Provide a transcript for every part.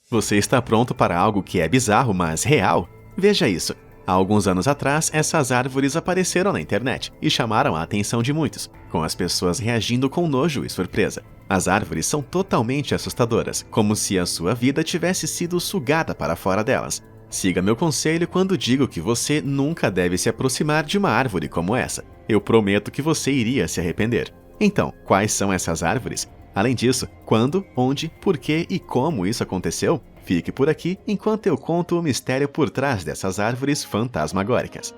Você está pronto para algo que é bizarro, mas real? Veja isso. Há alguns anos atrás, essas árvores apareceram na internet e chamaram a atenção de muitos, com as pessoas reagindo com nojo e surpresa. As árvores são totalmente assustadoras, como se a sua vida tivesse sido sugada para fora delas. Siga meu conselho quando digo que você nunca deve se aproximar de uma árvore como essa. Eu prometo que você iria se arrepender. Então, quais são essas árvores? Além disso, quando, onde, por que e como isso aconteceu? Fique por aqui enquanto eu conto o mistério por trás dessas árvores fantasmagóricas.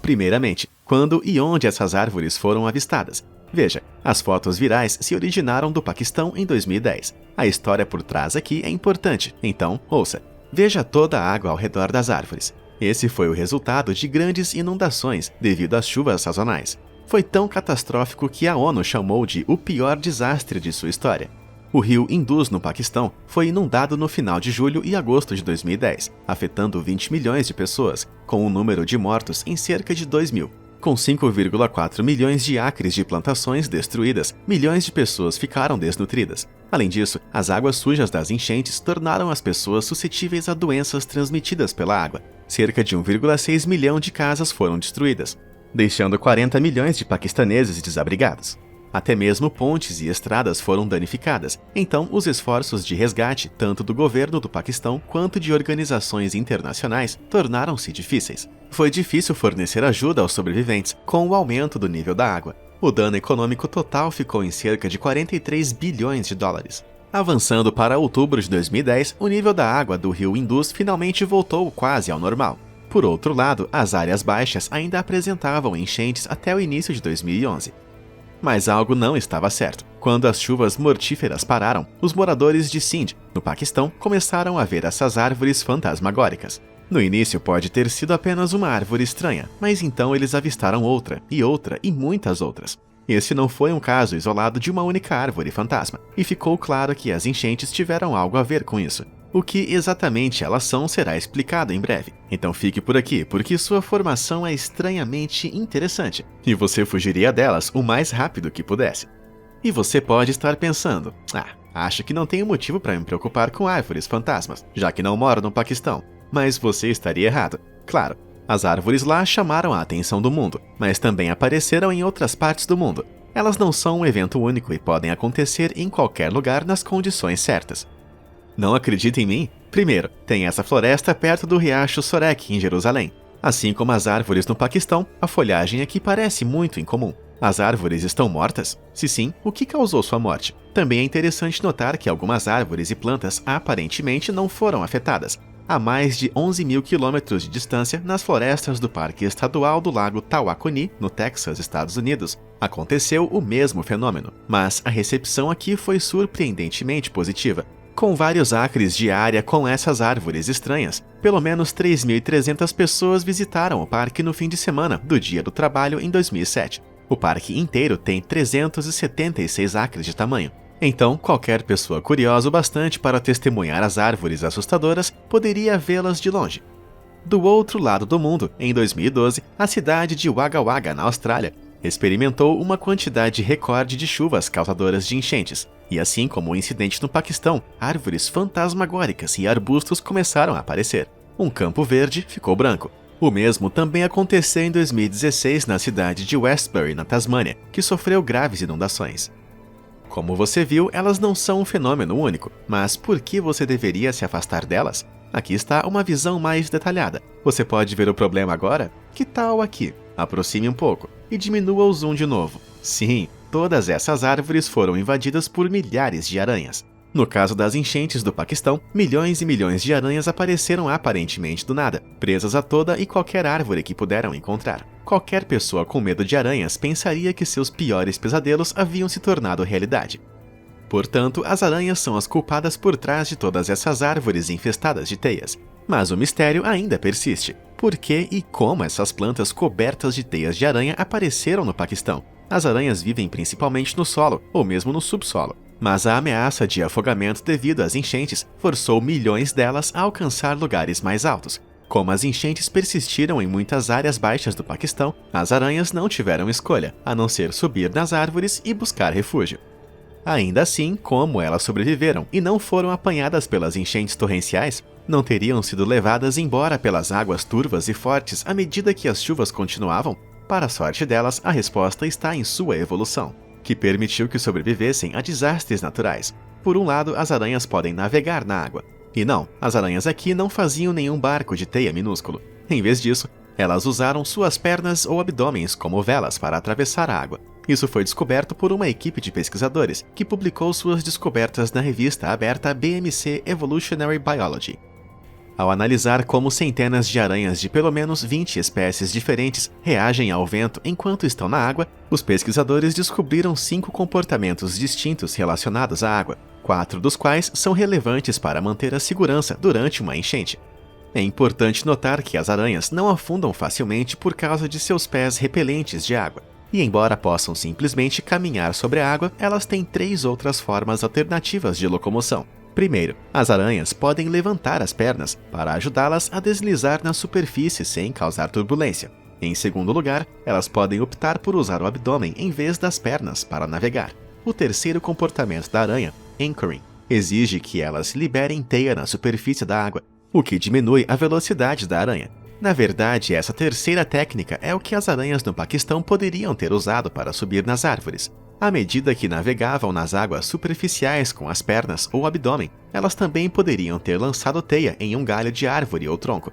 Primeiramente, quando e onde essas árvores foram avistadas? Veja, as fotos virais se originaram do Paquistão em 2010. A história por trás aqui é importante, então ouça. Veja toda a água ao redor das árvores. Esse foi o resultado de grandes inundações devido às chuvas sazonais. Foi tão catastrófico que a ONU chamou de o pior desastre de sua história. O rio Indus, no Paquistão, foi inundado no final de julho e agosto de 2010, afetando 20 milhões de pessoas, com um número de mortos em cerca de 2 mil. Com 5,4 milhões de acres de plantações destruídas, milhões de pessoas ficaram desnutridas. Além disso, as águas sujas das enchentes tornaram as pessoas suscetíveis a doenças transmitidas pela água. Cerca de 1,6 milhão de casas foram destruídas, deixando 40 milhões de paquistaneses desabrigados. Até mesmo pontes e estradas foram danificadas, então os esforços de resgate, tanto do governo do Paquistão quanto de organizações internacionais, tornaram-se difíceis. Foi difícil fornecer ajuda aos sobreviventes, com o aumento do nível da água. O dano econômico total ficou em cerca de 43 bilhões de dólares. Avançando para outubro de 2010, o nível da água do rio Indus finalmente voltou quase ao normal. Por outro lado, as áreas baixas ainda apresentavam enchentes até o início de 2011. Mas algo não estava certo. Quando as chuvas mortíferas pararam, os moradores de Sindh, no Paquistão, começaram a ver essas árvores fantasmagóricas. No início pode ter sido apenas uma árvore estranha, mas então eles avistaram outra e muitas outras. Esse não foi um caso isolado de uma única árvore fantasma, e ficou claro que as enchentes tiveram algo a ver com isso. O que exatamente elas são será explicado em breve. Então fique por aqui, porque sua formação é estranhamente interessante, e você fugiria delas o mais rápido que pudesse. E você pode estar pensando, acho que não tenho motivo para me preocupar com árvores fantasmas, já que não moro no Paquistão. Mas você estaria errado. Claro, as árvores lá chamaram a atenção do mundo, mas também apareceram em outras partes do mundo. Elas não são um evento único e podem acontecer em qualquer lugar nas condições certas. Não acredita em mim? Primeiro, tem essa floresta perto do riacho Sorek, em Jerusalém. Assim como as árvores no Paquistão, a folhagem aqui parece muito incomum. As árvores estão mortas? Se sim, o que causou sua morte? Também é interessante notar que algumas árvores e plantas aparentemente não foram afetadas. A mais de 11 mil quilômetros de distância, nas florestas do Parque Estadual do Lago Tawakoni, no Texas, Estados Unidos, aconteceu o mesmo fenômeno. Mas a recepção aqui foi surpreendentemente positiva. Com vários acres de área com essas árvores estranhas, pelo menos 3.300 pessoas visitaram o parque no fim de semana do Dia do Trabalho em 2007. O parque inteiro tem 376 acres de tamanho. Então, qualquer pessoa curiosa o bastante para testemunhar as árvores assustadoras poderia vê-las de longe. Do outro lado do mundo, em 2012, a cidade de Wagga Wagga, na Austrália, experimentou uma quantidade recorde de chuvas causadoras de enchentes. E assim como o incidente no Paquistão, árvores fantasmagóricas e arbustos começaram a aparecer. Um campo verde ficou branco. O mesmo também aconteceu em 2016 na cidade de Westbury, na Tasmânia, que sofreu graves inundações. Como você viu, elas não são um fenômeno único, mas por que você deveria se afastar delas? Aqui está uma visão mais detalhada. Você pode ver o problema agora? Que tal aqui? Aproxime um pouco e diminua o zoom de novo. Sim, todas essas árvores foram invadidas por milhares de aranhas. No caso das enchentes do Paquistão, milhões e milhões de aranhas apareceram aparentemente do nada, presas a toda e qualquer árvore que puderam encontrar. Qualquer pessoa com medo de aranhas pensaria que seus piores pesadelos haviam se tornado realidade. Portanto, as aranhas são as culpadas por trás de todas essas árvores infestadas de teias. Mas o mistério ainda persiste. Por que e como essas plantas cobertas de teias de aranha apareceram no Paquistão? As aranhas vivem principalmente no solo, ou mesmo no subsolo. Mas a ameaça de afogamento devido às enchentes forçou milhões delas a alcançar lugares mais altos. Como as enchentes persistiram em muitas áreas baixas do Paquistão, as aranhas não tiveram escolha, a não ser subir nas árvores e buscar refúgio. Ainda assim, como elas sobreviveram e não foram apanhadas pelas enchentes torrenciais, não teriam sido levadas embora pelas águas turvas e fortes à medida que as chuvas continuavam? Para a sorte delas, a resposta está em sua evolução, que permitiu que sobrevivessem a desastres naturais. Por um lado, as aranhas podem navegar na água. E não, as aranhas aqui não faziam nenhum barco de teia minúsculo. Em vez disso, elas usaram suas pernas ou abdômenes como velas para atravessar a água. Isso foi descoberto por uma equipe de pesquisadores, que publicou suas descobertas na revista aberta BMC Evolutionary Biology. Ao analisar como centenas de aranhas de pelo menos 20 espécies diferentes reagem ao vento enquanto estão na água, os pesquisadores descobriram 5 comportamentos distintos relacionados à água, 4 dos quais são relevantes para manter a segurança durante uma enchente. É importante notar que as aranhas não afundam facilmente por causa de seus pés repelentes de água. E embora possam simplesmente caminhar sobre a água, elas têm 3 outras formas alternativas de locomoção. Primeiro, as aranhas podem levantar as pernas para ajudá-las a deslizar na superfície sem causar turbulência. Em segundo lugar, elas podem optar por usar o abdômen em vez das pernas para navegar. O terceiro comportamento da aranha, anchoring, exige que elas liberem teia na superfície da água, o que diminui a velocidade da aranha. Na verdade, essa terceira técnica é o que as aranhas no Paquistão poderiam ter usado para subir nas árvores. À medida que navegavam nas águas superficiais com as pernas ou abdômen, elas também poderiam ter lançado teia em um galho de árvore ou tronco.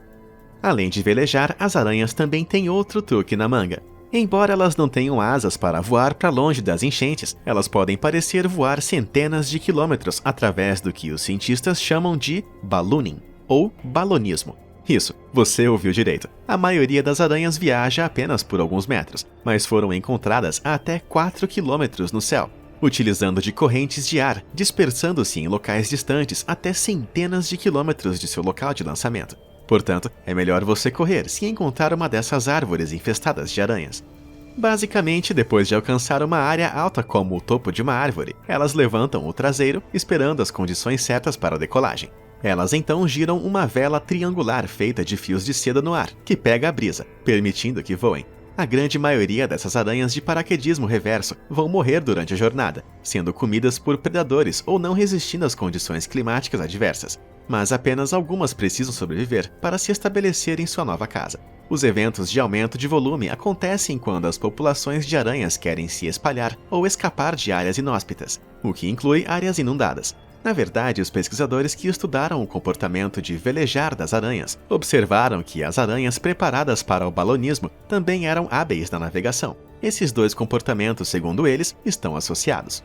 Além de velejar, as aranhas também têm outro truque na manga. Embora elas não tenham asas para voar para longe das enchentes, elas podem parecer voar centenas de quilômetros através do que os cientistas chamam de ballooning, ou balonismo. Isso, você ouviu direito. A maioria das aranhas viaja apenas por alguns metros, mas foram encontradas a até 4 quilômetros no céu, utilizando de correntes de ar, dispersando-se em locais distantes até centenas de quilômetros de seu local de lançamento. Portanto, é melhor você correr se encontrar uma dessas árvores infestadas de aranhas. Basicamente, depois de alcançar uma área alta como o topo de uma árvore, elas levantam o traseiro, esperando as condições certas para a decolagem. Elas então giram uma vela triangular feita de fios de seda no ar, que pega a brisa, permitindo que voem. A grande maioria dessas aranhas de paraquedismo reverso vão morrer durante a jornada, sendo comidas por predadores ou não resistindo às condições climáticas adversas. Mas apenas algumas precisam sobreviver para se estabelecer em sua nova casa. Os eventos de aumento de volume acontecem quando as populações de aranhas querem se espalhar ou escapar de áreas inóspitas, o que inclui áreas inundadas. Na verdade, os pesquisadores que estudaram o comportamento de velejar das aranhas observaram que as aranhas preparadas para o balonismo também eram hábeis na navegação. Esses 2 comportamentos, segundo eles, estão associados.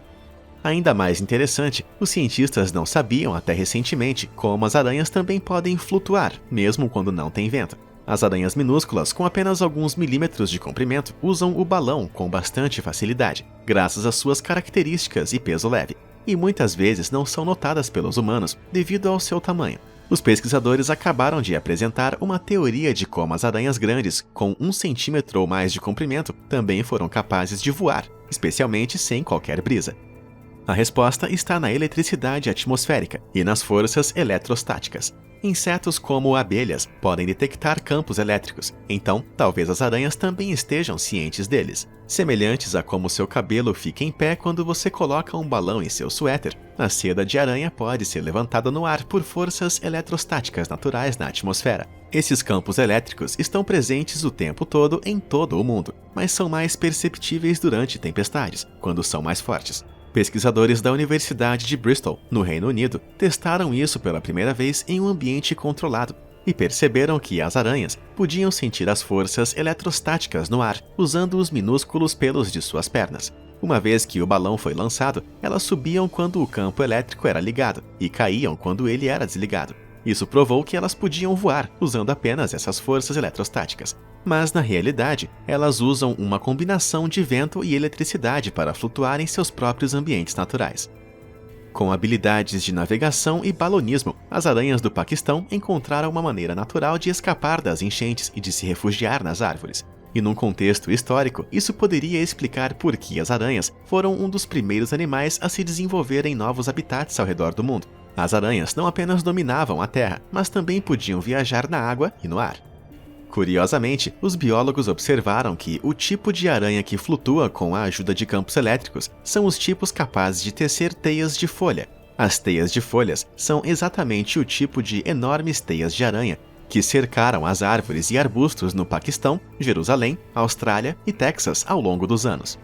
Ainda mais interessante, os cientistas não sabiam até recentemente como as aranhas também podem flutuar, mesmo quando não tem vento. As aranhas minúsculas, com apenas alguns milímetros de comprimento, usam o balão com bastante facilidade, graças às suas características e peso leve. E muitas vezes não são notadas pelos humanos devido ao seu tamanho. Os pesquisadores acabaram de apresentar uma teoria de como as aranhas grandes, com 1 centímetro ou mais de comprimento, também foram capazes de voar, especialmente sem qualquer brisa. A resposta está na eletricidade atmosférica e nas forças eletrostáticas. Insetos como abelhas podem detectar campos elétricos, então talvez as aranhas também estejam cientes deles. Semelhantes a como seu cabelo fica em pé quando você coloca um balão em seu suéter, a seda de aranha pode ser levantada no ar por forças eletrostáticas naturais na atmosfera. Esses campos elétricos estão presentes o tempo todo em todo o mundo, mas são mais perceptíveis durante tempestades, quando são mais fortes. Pesquisadores da Universidade de Bristol, no Reino Unido, testaram isso pela primeira vez em um ambiente controlado e perceberam que as aranhas podiam sentir as forças eletrostáticas no ar usando os minúsculos pelos de suas pernas. Uma vez que o balão foi lançado, elas subiam quando o campo elétrico era ligado e caíam quando ele era desligado. Isso provou que elas podiam voar usando apenas essas forças eletrostáticas. Mas, na realidade, elas usam uma combinação de vento e eletricidade para flutuar em seus próprios ambientes naturais. Com habilidades de navegação e balonismo, as aranhas do Paquistão encontraram uma maneira natural de escapar das enchentes e de se refugiar nas árvores. E num contexto histórico, isso poderia explicar por que as aranhas foram um dos primeiros animais a se desenvolver em novos habitats ao redor do mundo. As aranhas não apenas dominavam a terra, mas também podiam viajar na água e no ar. Curiosamente, os biólogos observaram que o tipo de aranha que flutua com a ajuda de campos elétricos são os tipos capazes de tecer teias de folha. As teias de folhas são exatamente o tipo de enormes teias de aranha que cercaram as árvores e arbustos no Paquistão, Jerusalém, Austrália e Texas ao longo dos anos.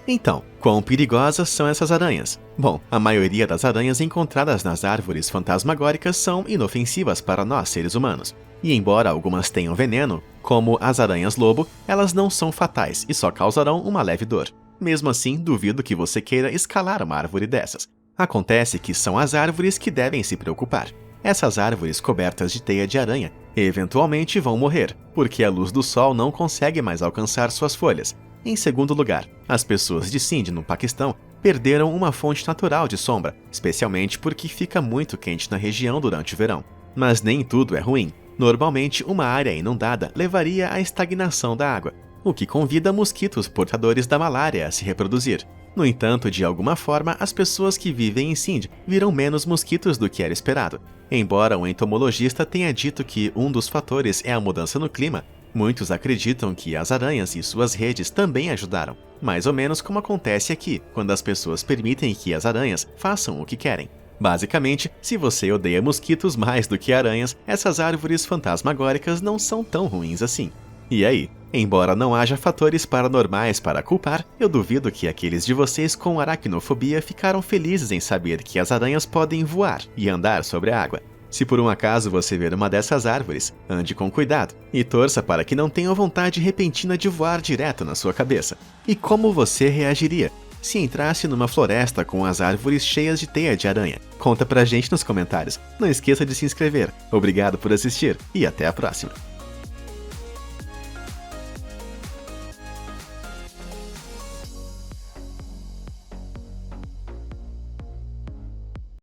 Então, quão perigosas são essas aranhas? Bom, a maioria das aranhas encontradas nas árvores fantasmagóricas são inofensivas para nós, seres humanos. E embora algumas tenham veneno, como as aranhas-lobo, elas não são fatais e só causarão uma leve dor. Mesmo assim, duvido que você queira escalar uma árvore dessas. Acontece que são as árvores que devem se preocupar. Essas árvores cobertas de teia de aranha eventualmente vão morrer, porque a luz do sol não consegue mais alcançar suas folhas. Em segundo lugar, as pessoas de Sindh, no Paquistão, perderam uma fonte natural de sombra, especialmente porque fica muito quente na região durante o verão. Mas nem tudo é ruim. Normalmente, uma área inundada levaria à estagnação da água, o que convida mosquitos portadores da malária a se reproduzir. No entanto, de alguma forma, as pessoas que vivem em Sindh viram menos mosquitos do que era esperado. Embora um entomologista tenha dito que um dos fatores é a mudança no clima, muitos acreditam que as aranhas e suas redes também ajudaram, mais ou menos como acontece aqui, quando as pessoas permitem que as aranhas façam o que querem. Basicamente, se você odeia mosquitos mais do que aranhas, essas árvores fantasmagóricas não são tão ruins assim. E aí? Embora não haja fatores paranormais para culpar, eu duvido que aqueles de vocês com aracnofobia ficaram felizes em saber que as aranhas podem voar e andar sobre a água. Se por um acaso você ver uma dessas árvores, ande com cuidado e torça para que não tenha vontade repentina de voar direto na sua cabeça. E como você reagiria se entrasse numa floresta com as árvores cheias de teia de aranha? Conta pra gente nos comentários. Não esqueça de se inscrever. Obrigado por assistir e até a próxima.